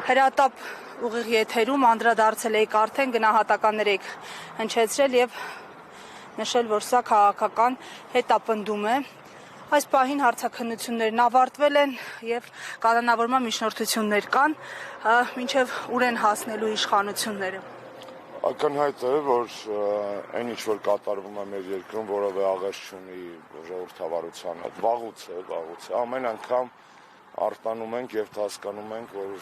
հրատապ ուղիղ եթերում անդրադարձել եք արդեն գնահատականներ եք հնչեցրել եւ նշել, որ սա քաղաքական հետապնդում է։ Այս պահին հարցաքննություններն ավարտվել են եւ կանոնավորման միջնորդություններ կան, մինչեւ ուր են հասնելու իշխանությունները։ Ակնհայտ է, որ այն ինչ որ կատարվում է մեր երկրում, որևէ աղերս չունի ժողովրդավարության հետ։ Վաղուց է, ամեն անգամ արտանում ենք եւ հասկանում ենք, որ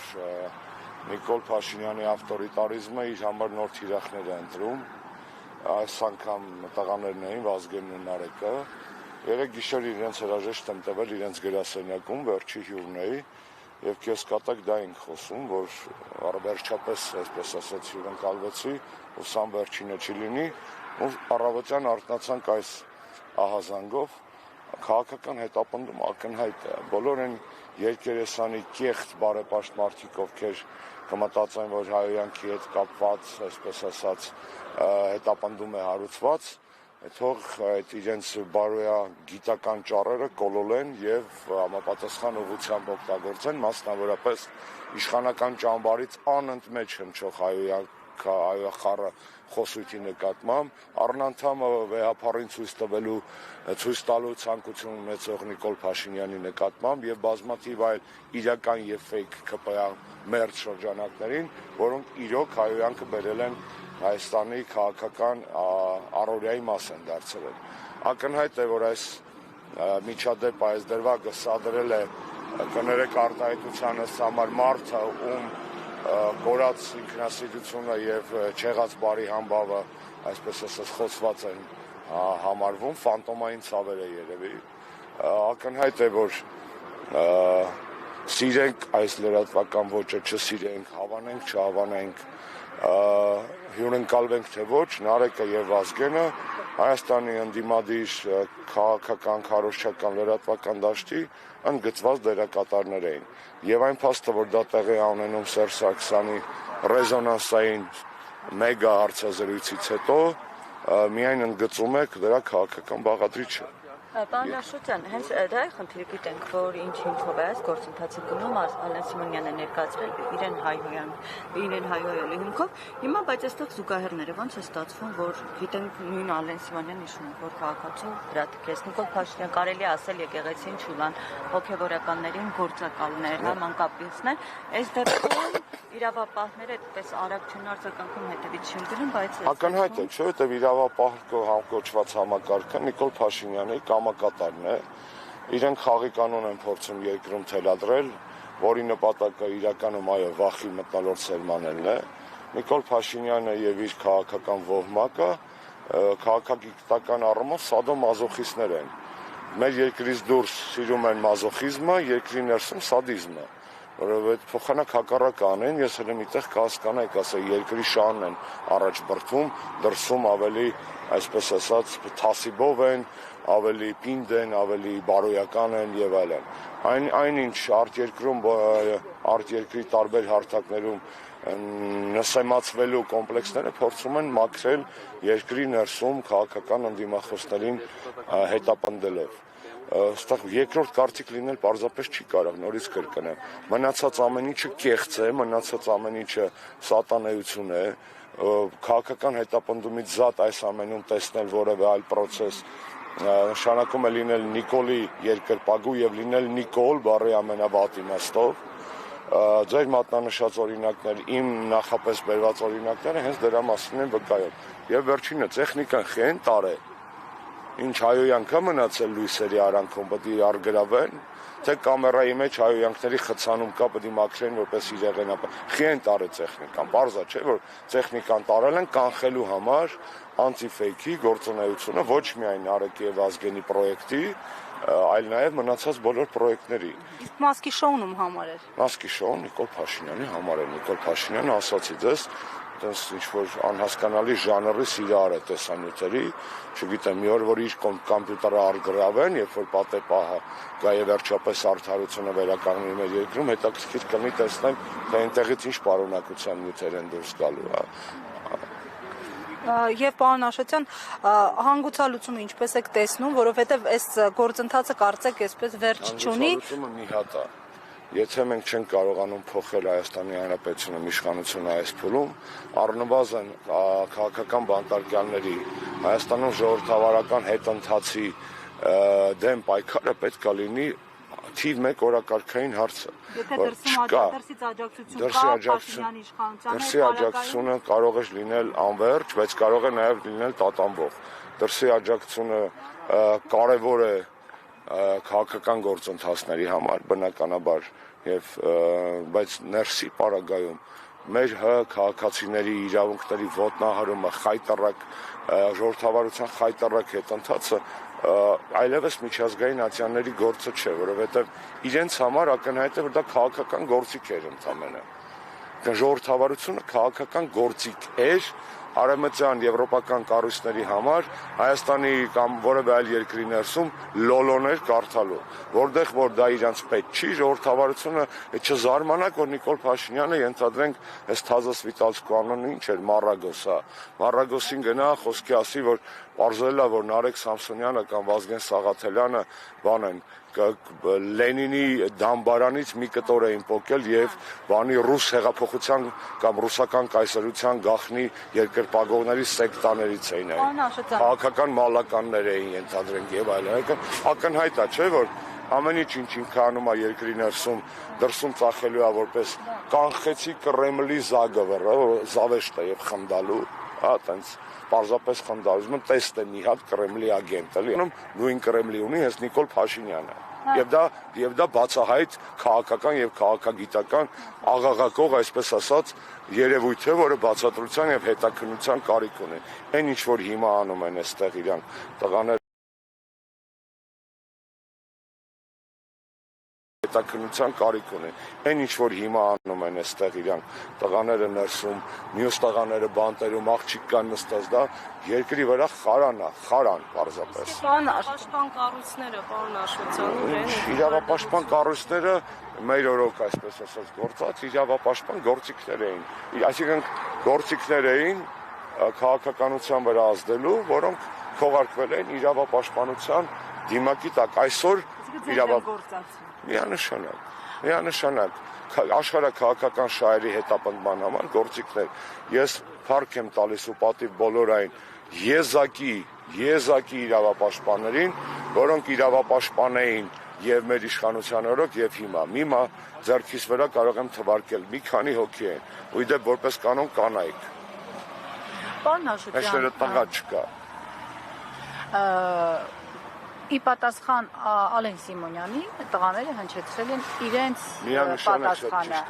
Նիկոլ Փաշինյանի ավտորիտարիզմը իր համար նոր թիրախներ է ընտրում։ Այս անգամ տղաներն էին Վազգենն ու Նարեկը։ Երեք գիշեր իրենց հրաժեշտ եմ տվել իրենց գրասենյակում, վերջի հյուրն էի, եւ քեզ կատակ դա ենք խոսում, որ վերջապես, այսպես ասած, հյուրընկալվեցի, ու սամ վերջինը չի լինի, ու առավոտյան արթնացանք այս ահազանգով, քաղաքական հետապնդում ակնհայտ է։ Բոլոր այն երկերեսանի կեղծ բարեպաշտ մարդիկ, ովքեր կմտածեն, որ հայոյանքի հետ կապված, այսպես ասած, հետապնդում է հարուցված, թող այդ իրենց բարոյագիտական ճառերը կոլոլեն եւ համապատասխան ուղղությամբ օգտագործեն, մասնավորապես իշխանական ճամբարից անընդմեջ հնչող հայոյախառը խոսույթի նկատմամբ, առնանդամը վեհապառին ցույց տալու ցանկություն ունեցող Նիկոլ Փաշինյանի նկատմամբ եւ բազմաթիվ այլ իրական եւ ֆեյք ԿՊԱ մերձ շրջանակներին, որոնք իրոք հայոյանքը բերել են Հայաստանի քաղաքական առօրյայի մաս են դարձրել։ Ակնհայտ է, որ այս միջադեպը, այս դրվագը սադրել է կներեք արտահայտությանս համար մարդը, ում կորած ինքնասիրությունը եւ չեղած բարի համբավը, այսպես ասած, խոցված են համարվում, ֆանտոմային ցավեր է երևի։ Ակնհայտ է, որ սիրենք այս լրատվական ոճը, չսիրենք, հավանենք, չհավանենք, հյուրընկալվենք թե ոչ, Նարեկը եւ Վազգենը Հայաստանի ընդդիմադիր քաղաքական, քարոզչական լրատվական դաշտի ընդգծված դերակատարներ էին։ Եվ այն փաստը, որ դա տեղի է ունենում Սերժ Սարգսյանի ռեզոնանսային մեգա հարցազրույցից հետո, միայն ընդգծում է դրա քաղաքական բաղադրիչը։ Պարոն Աշոտյան, հենց դա է խնդիրը, գիտենք, որ ինչ-ինչով է այս գործընթացը գնում, Ալեն Սիմոնյանը ներկայացրել իրեն հայհոյելու հիմքով, հիմա բայց այստեղ զուգահեռները ոնց է ստացվում, որ գիտենք նույն Ալեն Սիմոնյանն իշում, որ քաղաքացու հրատկեց, Նիկոլ Փաշինյան կարելի ասել եկեղեցին չուլան, հոգևորականներին գործակալներ, մանկապինցն են, այս դեպքում իրավապահները այդպես արագ չեն արձագանքում, հետևից չեն գնում, բայց ակնհայտ է, չէ՞, որտեղ իրավապահ կոչված համակարգը Նիկոլ Փաշինյանի կամակատարն է, իրենք խաղի կանոն են փորձում երկրում թելադրել, որի նպատակը իրականում այո վախի մթնոլորտ սերմանելն է։ Նիկոլ Փաշինյանը եւ իր քաղաքական ոհմակը քաղաքագիտական առումով սադոմազոխիստներ են։ Մեր երկրից դուրս սիրում են մազոխիզմը, երկրի ներսում սադիզմը, որովհետեւ փոխանակ հակառակը անեն, ես հենց միտեղ կհասկանայք, ասել երկրի շահն են առաջ բրդում, դրսում ավելի, այսպես ասած, թասիբով են, ավելի պինդ են, ավելի բարոյական են եւ այլն։ Այնինչ արտերկրի տարբեր հարթակներում նսեմացվելու կոմպլեքսները փորձում են մաքրել երկրի ներսում քաղաքական ընդդիմախոսներին հետապնդելով։ Այստեղ երկրորդ կարծիք լինել պարզապես չի կարող, նորից կրկնեմ։ Մնացած ամեն ինչը կեղծ է, մնացած ամեն ինչը սատանեություն է, քաղաքական հետապնդումից զատ այս ամենում տեսնել որևէ այլ process նշանակում է լինել Նիկոլի երկրպագու եւ լինել Նիկոլ բառի ամենավատ իմաստով։ Ձեր մատնանշած օրինակներ, իմ նախապես բերված օրինակները հենց դրա մասին են վկայում։ Եվ վերջինը տեխնիկան խեն տարե։ Ինչ հայոյանք մնացել լույսերի արանքում պետք է արգրավեն, թե կամերայի մեջ հայոյանքների խցանում կա պետք է մաքրեն որպես իրեղենապ։ Խեն տարե տեխնիկան, բարձա չէ որ տեխնիկան տարել են կանխելու համար անտիֆեյքի գործունեությունը ոչ միայն Նարեկի եւ Վազգենի պրոյեկտի, այլ նաեւ մնացած բոլոր պրոյեկտների։ Իսկ Մասկի շոուն ում համար էր։ Մասկի շոուն Նիկոլ Փաշինյանի համար է։ Նիկոլ Փաշինյանը ասացի դες այդպես ինչ-որ անհասկանալի ժանրի սիրահար է տեսանյութերի, չգիտեմ, մի օր որ իր կոմպյուտերը արգրավեն, երբ որ պատեպահը գա եւ վերջապես արդարությունը վերականգնի մեր երկրում, հետաքրքիր կլինի տեսնել, թե այնտեղից ինչ պարունակության նյութեր են դուրս գալու, Եվ պարոն Աշոտյան, հանգուցալուծումը ինչպես եք տեսնում, որովհետև այս գործընթացը կարծեք այսպես վերջ չունի։ Հանգուցալուծումը մի հատ է։ Եթե մենք չենք կարողանում փոխել Հայաստանի Հանրապետությունում իշխանությունը այս փուլում, առնվազն քաղաքական բանտարկյալների Հայաստանում ժողովրդավարական հետընթացի դեմ պայքարը պետք է լինի թիվ 1 օրակարգային հարցը։ Եթե դրսից աջակցություն կա դրսի աջակցությունը կարող է լինել անվերջ, բայց կարող է նաև լինել տատանվող։ Դրսի աջակցությունը կարևոր է քաղաքական գործընթացների համար բնականաբար բայց ներսի պարագայում մեր քաղաքացիների իրավունքների ոտնահարումը խայտառակ ժողովրդավարության խայտառակ հետընթացը այլևս միջազգային ատյանների գործը չէ, որովհետև իրենց համար ակնհայտ է, որ դա քաղաքական գործիք էր ընդամենը։ Ժողովրդավարությունը քաղաքական գործիք էր արևմտյան եվրոպական կառույցների համար Հայաստանի կամ որևէ այլ երկրի ներսում լոլոներ կարդալու, որտեղ որ դա իրանց պետք չի, ժողովրդավարությունը չզարմանաք, որ Նիկոլ Փաշինյանը ենթադրենք այս թազը սվիտալցկու անունը ինչ էր, Մառագոսին գնա խոսքի ասի, որ պարզել է, որ Նարեկ Սամսոնյանը կամ Վազգեն Սաղաթելյանը Լենինի դամբարանից մի կտոր էին պոկել եւ ռուս հեղափոխության կամ ռուսական կայսրության գաղտնի երկրպագողների սեկտաներից էին քաղաքական մալականներ էին ենթադրենք եւ այլն ակնհայտ է չէ որ ամեն ինչ քանում է երկրի ներսում դրսում ծախելու է որպես կանխեցի Կրեմլի զագվռը զավեշտը եւ խնդալու տենց պարզապես խնդալու տեստ է մի հատ Կրեմլի ագենտ էլի նույն Կրեմլի ունի հենց Նիկոլ Փաշինյանը եւ դա բացահայտ քաղաքական եւ քաղաքագիտական աղաղակող այսպես ասած երևույթ է որը բացատրության եւ հետաքննության կարիք ունի այն ինչ որ հիմա անում են այստեղ իրան տղաներ հետաքննության կարիք ունի այն ինչ որ հիմա անում են այստեղ իրան տղաները ներսում մյուս տղաները բանտերում աղջիկ կան նստած դա երկրի վրա խարան պարզապես իրավապաշտպան կառույցները պարոն Աշոտյան իրավապաշտպան կառույցները մեր օրոք այսպես ասած գործած իրավապաշտպան գործիքներ էին այսինքն գործիքներ էին քաղաքականության վրա ազդելու որոնք քողարկվել են իրավապաշտպանության դիմակի տակ այսօր Միանշանակ աշխարհաքաղաքական շահերի հետապնդման համար գործիքներ ես փառք եմ տալիս ու պատիվ բոլոր այն եզակի իրավապաշտպաններին որոնք իրավապաշտպան էին եւ մեր իշխանության օրոք եւ հիմա ձեռքիս վրա կարող եմ թվարկել մի քանի հոգի են ու իդեպ որպես կանոն կանայք Պարոն Աշոտյան այսօր տղա չկա Ի պատասխան Ալեն Սիմոնյանի տղաները հնչեցրել են իրենց պատասխանը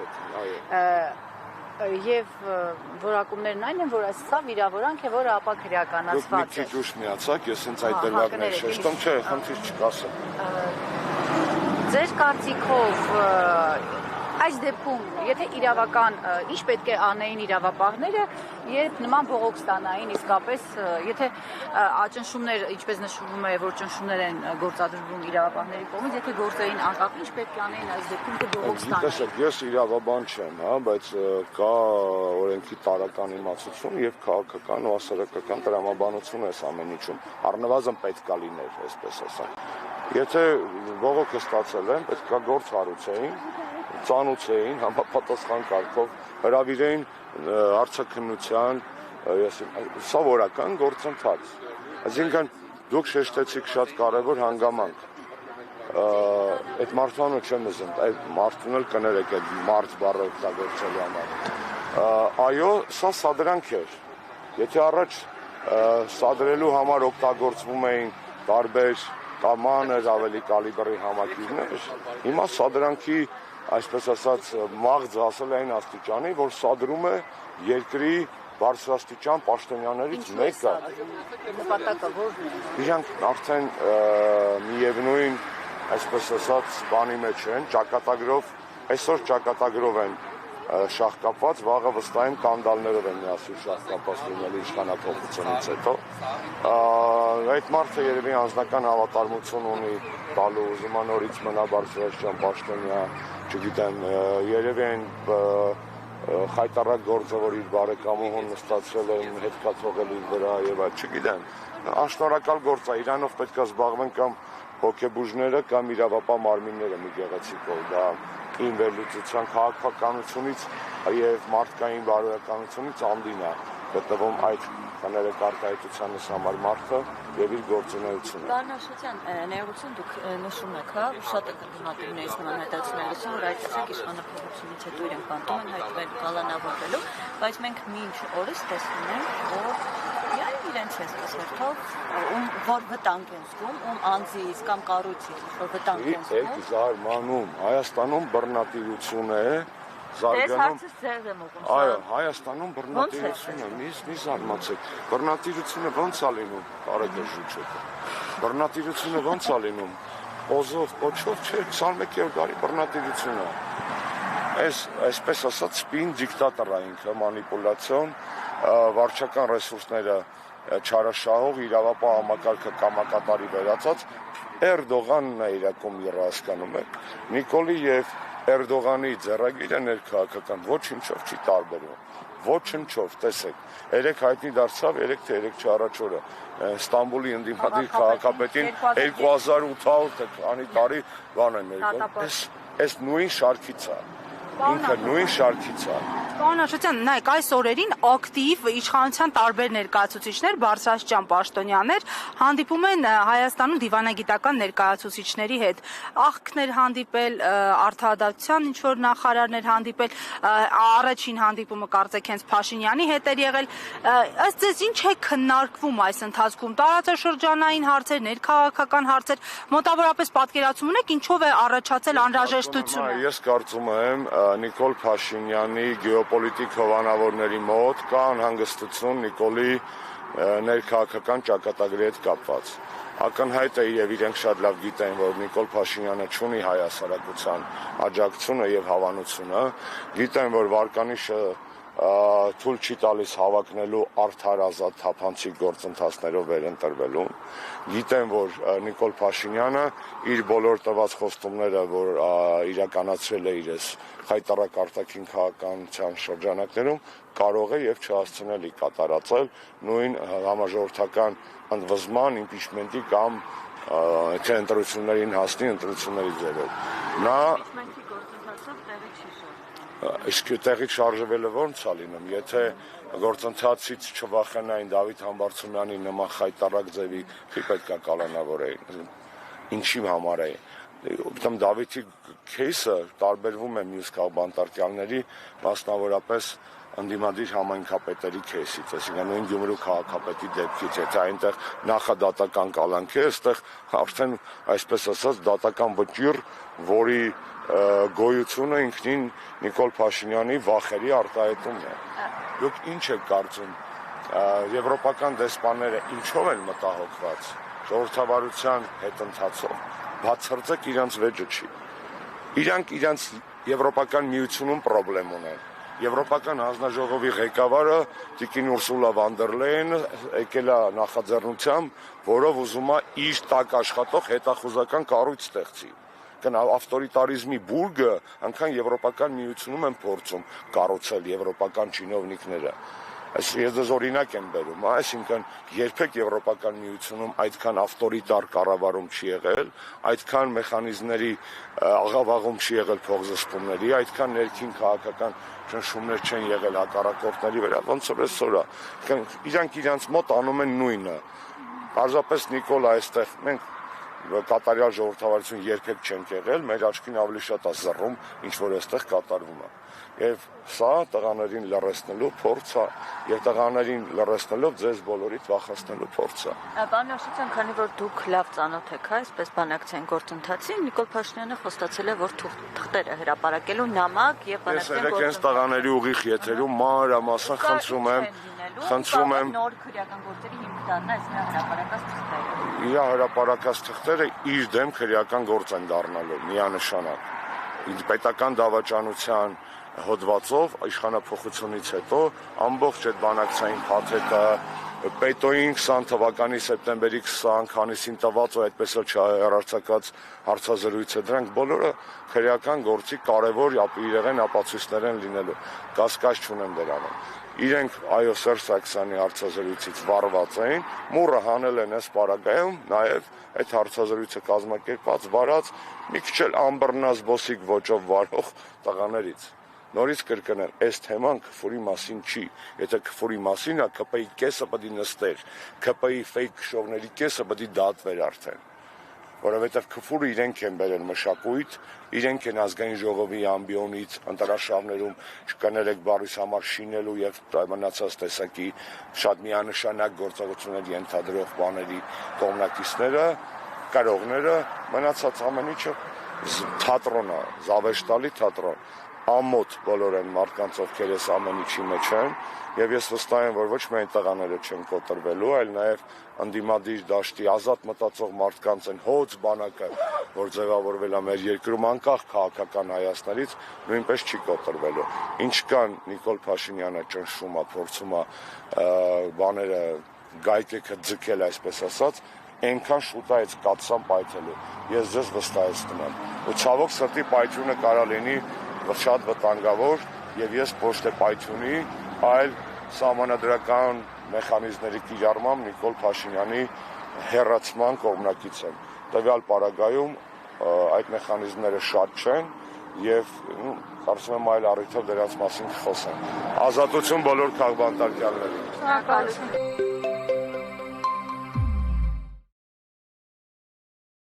եւ որակումներն այն են որ սա վիրավորանք է որը ապա քրեականացված է Դուք մի քիչ ուշ միացաք ես հենց այդ դրվագներ շեշտում չէ խնդիր չկասեմ Ձեր կարծիքով այս դեպքում եթե իրավական ինչ պետք է անեին իրավապահները երբ նման բողոք ստանային իսկապես եթե ճնշումներ ինչպես նշվում է որ ճնշումներ են գործադրվում իրավապահների կողմից եթե գործային անկապ ինչ պետք է անեին այս դեպքում թե բողոք ստանային Տեսեք ես իրավաբան չեմ բայց կա օրենքի տարական իմացություն եւ քաղաքական ու հասարակական տրամաբանություն այս ամեն ինչում առնվազն պետք է լիներ այսպես ասեմ Եթե բողոքը ստացել են պետք է գործ հարուցեին ծանուցեին համապատասխան կարգով հրավիրեին հարցաքննության սովորական գործընթաց այսինքն դուք շեշտեցիք շատ կարևոր հանգամանք այդ մարդանը չեմ ուզում այդ մարդուն էլ կներեք այդ մարդ բառը օգտագործելու համար այո սա սադրանք էր եթե առաջ սադրելու համար օգտագործվում էին տարբեր կամաներ ավելի կալիբրի համակիրներ հիմա սադրանքի այսպես ասած մաղձ հասել այն աստիճանի, որ սադրում է երկրի բարձրաստիճան պաշտոնյաներից մեկը։ Նպատակը ո՞րն է։ Իրանք արդեն միևնույն, այսպես ասած, բանի մեջ են, ճակատագրով, այսօր ճակատագրով են շահկապված, վաղը վստահ եմ կանդալներով են միասին շահկապված լինելու իշխանափոխությունից հետո։ Այդ մարդը երևի անձնական հավատարմություն ունի տալու ուզում նորից մնա բարձրաստիճան պաշտոնյա չգիտեմ, երևի են խայտառակ գործը, որ իր բարեկամուհուն նստացրել են հետքա թողել իր վրա եւ այլ, չգիտեմ, աշնորհակալ գործ է, իրանով պետք է զբաղվեն կամ հոգեբուժները կամ իրավապահ մարմինները մի գեղեցիկով, դա իմ վերլուծության քաղաքականությունից եւ մարդկային բարոյականությունից անդին է գտնվում այդ ներկայացուցանից համար մարդը եւ իր գործունեությունը։ Պարոն Աշոտյան, ներողություն դուք նշում եք, հա, շատ ակնհայտություններից նման հետաքրքրություն, որ այդտեղ իշխանապահությունից հետո իրենք բանտում են հայտվել կալանավորվելու, բայց մենք մինչ օրս տեսնում ենք, որ իրենց այսպես հերթով որ վտանգ են զգում, անձից կամ կառույցից որ վտանգ են զգում։ Եք զարմանում, Հայաստանում բռնատիրություն է զարգանում։ Այո, Հայաստանում բռնատիրություն է, մի զարմացեք։ Բռնատիրությունը ո՞նց է լինում, Արեգ Ժուչոկը։ Բռնատիրությունը ո՞նց է լինում։ Օզով, կոչով չէ, 21-րդ դարի բռնատիրությունը։ Այսպես ասած, սպին դիկտատոր է ինքը, մանիպուլյացիոն, վարչական ռեսուրսները չարաշահող, իրավապահ համակարգը կամակատարի վերածած Էրդողանն է իրակում երասկանում եք։ Նիկոլի եւ Էրդողանի ձեռագիրը ներքաղաքական ոչինչով չի տարբերվում։ Ոչինչով, տեսեք, երեք հայտնի դարձավ, 3 թե 3 առաջ օրը Ստամբուլի ընդդիմադիր քաղաքապետին 2800 քանի տարի բան է ներկայացնում։ Այս նույն շարքից է։ Ինքը նույն շարքից է։ Պարոն Աշոտյան, նայեք, այս օրերին ակտիվ իշխանության տարբեր ներկայացուցիչներ, բարձրաստիճան պաշտոնյաներ հանդիպում են Հայաստանում դիվանագիտական ներկայացուցիչների հետ։ Աղքներ հանդիպել, արդարադատության ինչ-որ նախարարներ հանդիպել, առաջին հանդիպումը կարծեք հենց Փաշինյանի հետ էր եղել։ Ըստ ձեզ ինչ է քննարկվում այս ընթացքում։ Տարածաշրջանային հարցեր, ներքաղաքական հարցեր, մոտավորապես պատկերացում ունեք ինչով է առաջացել անհրաժեշտությունը։ Ես կարծում եմ Նիկոլ Փաշինյանի գեոպոլիտիկ հովանավորների մոտ կա անհանգստություն Նիկոլի ներքաղաքական ճակատագրի հետ կապված։ Ակնհայտ է եւ իրենք շատ լավ գիտեն, որ Նիկոլ Փաշինյանը չունի հայ հասարակության աջակցությունը եւ հավանությունը, գիտեն, որ վարկանիշը թույլ չի տալիս հավակնելու արդար ազատ թափանցիկ գործընթացներով վերընտրվելուն։ Գիտեն, որ Նիկոլ Փաշինյանը իր բոլոր տված խոստումները, որ իրականացրել է իրես խայտարակ արտաքին քաղաքականության շրջանակներում, կարող է եւ չհասցնել կատարածել նույն համաժողովրդական ընդվզման, իմպիչմենտի կամ թե ընտրություններին հասնի ընտրությունների ձևով։ Նա իսկ տեղից շարժվելը ո՞նց է լինում, եթե գործընթացից չվախենային Դավիթ Համբարձումյանի նման խայտարակ ձևի պետք է կալանավորեին, ինչի համար է։ Ուրեմն Դավիթի քեյսը տարբերվում է մյուս քաղաքապետարների, մասնավորապես ընդդիմադիր համայնքապետերի քեյսից, այսինքն նույն Գյումրու քաղաքապետի դեպքից, եթե այնտեղ նախադատական կալանք է, այստեղ արդեն այսպես ասած դատական վճիռ, որի գոյությունը ինքնին Նիկոլ Փաշինյանի վախերի արտահայտումն է։ Դուք ինչ եք կարծում, եվրոպական դեսպանները ինչով են մտահոգված, ժողովրդավարության հետընթացով, բացարձակ իրանց վեճը չի։ Իրանք իրանց Եվրոպական միությունում պրոբլեմ ունեն։ Եվրոպական հանձնաժողովի ղեկավարը Տիկին Ուրսուլա վան դեր Լեյենը եկել է նախաձեռնությամբ, որով ուզում է իր տակ աշխատող հետախուզական կառույց ստեղծի։ Ավտորիտարիզմի բուրգը անգամ Եվրոպական միությունում են փորձում կառուցել եվրոպական չինովնիկները։ Ես դες օրինակ եմ բերում, այսինքն երբեք Եվրոպական միությունում այդքան ավտորիտար կառավարում չի եղել, այդքան մեխանիզմների աղավաղում չի եղել փոխզսպումների, այդքան ներքին քաղաքական ճնշումներ չեն եղել հակառակորդների վրա, ոնց որ այսօր է։ Իրանք իրանց մոտ անում են նույնը։ Պարզապես Նիկոլ այստեղ մենք կատարյալ ժողովրդավարություն երբեք չենք եղել, մեր աչքին ավելի շատ է զռում, ինչ որ այստեղ կատարվում է։ Եվ սա տղաներին լռեցնելու փորձ է, եւ տղաներին լռեցնելով ձեզ բոլորիդ վախեցնելու փորձ է։ Պարոն Աշոտյան, քանի որ դուք լավ ծանոթ եք, այսպես բանակցային գործընթացին, Նիկոլ Փաշինյանը խոստացել է, որ թղթերը հրապարակելու նամակ եւ բանակցային գործընթաց։ Ես տղաների ուղիղ եթերում մանրամասն խնդրում եմ նոր քրեական գործերի հիմք դառնա այս հրապարակած թղթերը։ Իր հրապարակած թղթերը իր դեմ քրեական գործ են դառնալու միանշանակ։ Պետական դավաճանության հոդվածով իշխանափոխությունից հետո ամբողջ այդ բանակցային փաթեթը Պետոյին 20 թվականի սեպտեմբերի 20 քանիսին տված ու այդպես էլ չհեռարձակած հարցազրույցը, դրանք բոլորը քրեական գործի կարևոր իրեղեն ապացույցներ են լինելու։ Կասկած չունեմ դրանում։ իրենք այո Սերժ Սարգսյանի հարցազրույցից վարված էին, մուրը հանել են այս պարագայում նաև այդ հարցազրույցը կազմակերպած վարած մի քիչ էլ ամբռնազբոսիկ ոճով վարող տղաներից։ Նորից կրկնեմ, այս թեման Քֆուրի մասին չի։ Եթե Քֆուրի մասին է, ԿՊ-ի կեսը պետք է նստեր, ԿՊ-ի ֆեյք քշողների կեսը պետք է դատվեր արդեն։ Որովհետև Քֆուրը իրենք են բերել մշակույթ, իրենք են ազգային ժողովի ամբիոնից ընտրաշավներում կներեք բառիս համար շինելու եւ մնացած տեսակի շատ միանշանակ գործողություններ ենթադրող բաների կողմնակիցները, կարողները, մնացած ամեն ինչը թատրոն է, զավեշտալի թատրոն։ Ամոթ բոլոր են մարդկանց, ովքեր այս ամեն ինչի մեջ են, եւ ես վստահ եմ, որ ոչ միայն տղաները չեն կոտրվելու, այլ նաեւ անդիմադիր դաշտի ազատ մտածող մարդկանց են հոծ բանակը, որ ձևավորվել է մեր երկրում անկախ քաղաքական հայացքներից, նույնպես չի կոտրվելու։ Ինչքան Նիկոլ Փաշինյանը ճնշում է, փորձում է բաները գայթեքը ձգել, այսպես ասած, այնքան շուտ է այս կաթսան պայթելու։ Ես ձեզ վստահեցնում եմ։ Ու ցավոք սրտի պայթյունը կարա լինի շատ վտանգավոր եւ ես ոչ թե պայթյունի, այլ սահմանադրական մեխանիզմների կիրառմամբ Նիկոլ Փաշինյանի հեռացման կողմնակից եմ։ Տվյալ պարագայում այդ մեխանիզմները շատ չեն եւ կարծում եմ այլ առիթով դրանց մասին կխոսենք։ Ազատություն բոլոր քաղբանտարկյալներին։ Շնորհակալություն։